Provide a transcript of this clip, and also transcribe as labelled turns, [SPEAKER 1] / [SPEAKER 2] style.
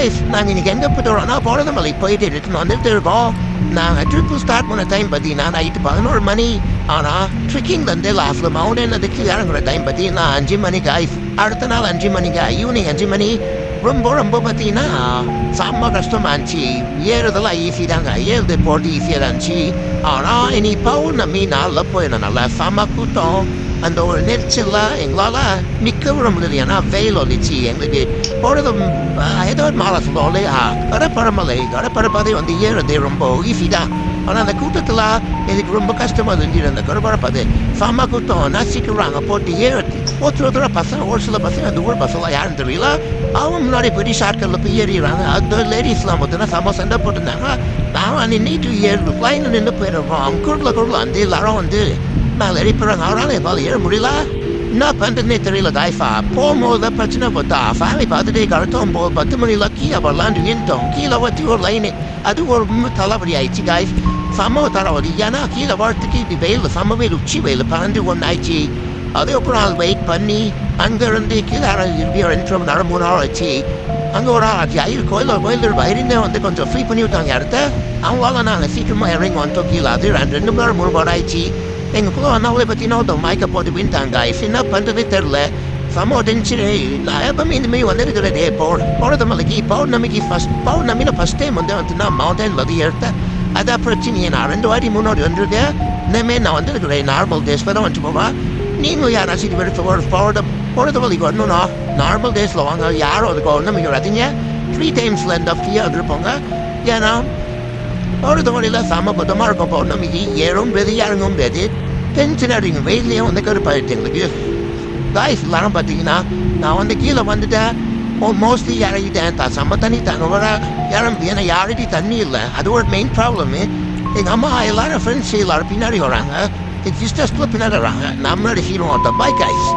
[SPEAKER 1] Guys நாங்கள் இன்னைக்கு எங்கே போய்ட்டு வரோம்னா போனதமலை போயிட்டு ரிட்டன் வந்துட்டு இருக்கோம். நாங்கள் ட்ரிப்பு ஸ்டார்ட் பண்ண டைம் பார்த்தீங்கன்னா நைட்டு 11 மணி. ஆனால் ட்ரிக்கிங்லேருந்து லாஸ்ட்டில் மவுண்டன் அதுக்கு இறங்குற டைம் பார்த்தீங்கன்னா 5 மணி கைஸ். அடுத்த நாள் 5 மணிக்கு ஈவினிங் 5 மணி. ரொம்ப பார்த்தீங்கன்னா செம்ம கஷ்டமாக இருந்துச்சு. ஏறுதெல்லாம் ஈஸி தாங்க, ஏறுது போட்டு ஈஸியாக தான் இருந்துச்சு. ஆனால் இனி பௌர்ணமி நாளில் போயிடனால செம்ம கூட்டம். அந்த ஒரு நெரிச்சலில் எங்களால் நிற்க விட முடியல. ஏன்னா வெயில் ஒழிச்சு எங்களுக்கு போகிறது ஏதோ ஒரு மாலை சொல்லுவோம் கடற்பரமலை வந்து ஏறுறது ரொம்ப ஈஸி தான். ஆனால் அந்த கூட்டத்தில் எனக்கு ரொம்ப கஷ்டமாக இருந்துச்சு. அந்த கடற்பரப்பது செம்ம கூட்டம் நசிக்கிறாங்க போட்டு ஏறுறது. ஒருத்தர் பசங்க ஒரு சில பசங்க அந்த ஊர் பசங்களாம் யாரும் தெரியல. அவங்க முன்னாடி போய் ஷார்ட்கட்டில் போய் ஏறிடுறாங்க. அது லேடிஸ்லாம் பார்த்தீங்கன்னா செம்ம சண்டை போட்டுருந்தாங்க. நான் நின்றுட்டு ஏறு லைனில் நின்று போயிடுறோம். அவங்க குரலில் வந்து எல்லாரும் வந்து நான் எரிப்புறாங்க. அவரால் என்னால் ஏற முடியல. என்ன பண்ணுறதுனே தெரியல கைஃபா. போகும்போது பிரச்சனை பார்த்தா ஃபேமிலி பார்த்துட்டு கரெக்டாக 10 மணியில் கீழே வரலான்னு நின்ட்டோம். கீழே வச்சு ஒரு லைனு அது ஒரு தலைவலி ஆயிடுச்சு கைஃப். செம்ம தலைவலி. ஏன்னா கீழே வரத்துக்கு இப்படி வெயில் செம்ம வெயில் உச்சி வெயில் 12 ஆயிடுச்சு. அதுக்கப்புறம் அது வெயிட் பண்ணி அங்கேருந்து கீழே 2 மணி நேரம் 3 hour ஆச்சு. அங்கே ஒரு ஆச்சு கோயில் வயிறுந்தே வந்து கொஞ்சம் ஃப்ரீ பண்ணி விட்டாங்க இடத்த. அவங்களால நாங்கள் சீக்கிரமாக இறங்கி வந்துட்டோம் கீழே. அது 2 மணி நேரம் 3 hour ஆயிடுச்சு. எங்களுக்குள்ள அண்ணாவளை பார்த்தீங்கன்னா ஒரு மயக்க போட்டு விட்டாங்க. என்ன பண்ணுறதே தெரில. செம்ம டென்ஷன். நான் எப்பவுமே இந்தமாரி வந்துருக்கிறதே போகிறது மலைக்கு பௌர்ணமியில் ஃபஸ்ட் டைம் வந்துன்னா மவுண்டன் வந்து எடுத்தேன். அதான் பிரச்சனையே. நான் 2 வாட்டி 3 வாட்டி வந்துருக்கேன். இந்தமாரி நான் வந்துருக்கிறேன் நார்மல் டேஸில் தான் வந்துட்டு போவேன். நீங்களும் யாராச்சும் இது போகிறது வழிக்கு வரணும்னா நார்மல் டேஸில் வாங்க. யாரும் அதுக்கு ஒன்றும் நீங்கள் வரீங்க 3 டைம்ஸில் இந்த ஃப்ரீயாக இருப்பாங்க. ஏன்னா போகிறது வழியில் சமபத்தமாக இருக்கும். பௌர்ணமிக்கு ஏறும் பெது இறங்கும் பெது டென்ஷன் அடிங்க. வெயிலையும் வந்து கருப்பாயிடுச்சு எங்களுக்கு. காய்ஸ் எல்லாரும் பார்த்தீங்கன்னா நான் வந்து கீழே வந்துட்டேன். மோஸ்ட்லி இறங்கிட்டேன். செம்ம தண்ணி தாங்க வர இறம்பு. ஏன்னா யார்கிட்டையும் தண்ணி இல்லை. அது ஒரு மெயின் ப்ராப்ளமு. எங்கள் அம்மா எல்லாரும் ஃப்ரெண்ட்ஸ் எல்லாரும் பின்னாடி வராங்க. சிஸ்டர்ஸ்க்குள்ள பின்னாடி வராங்க. நான் முன்னாடி hero of the bike guys.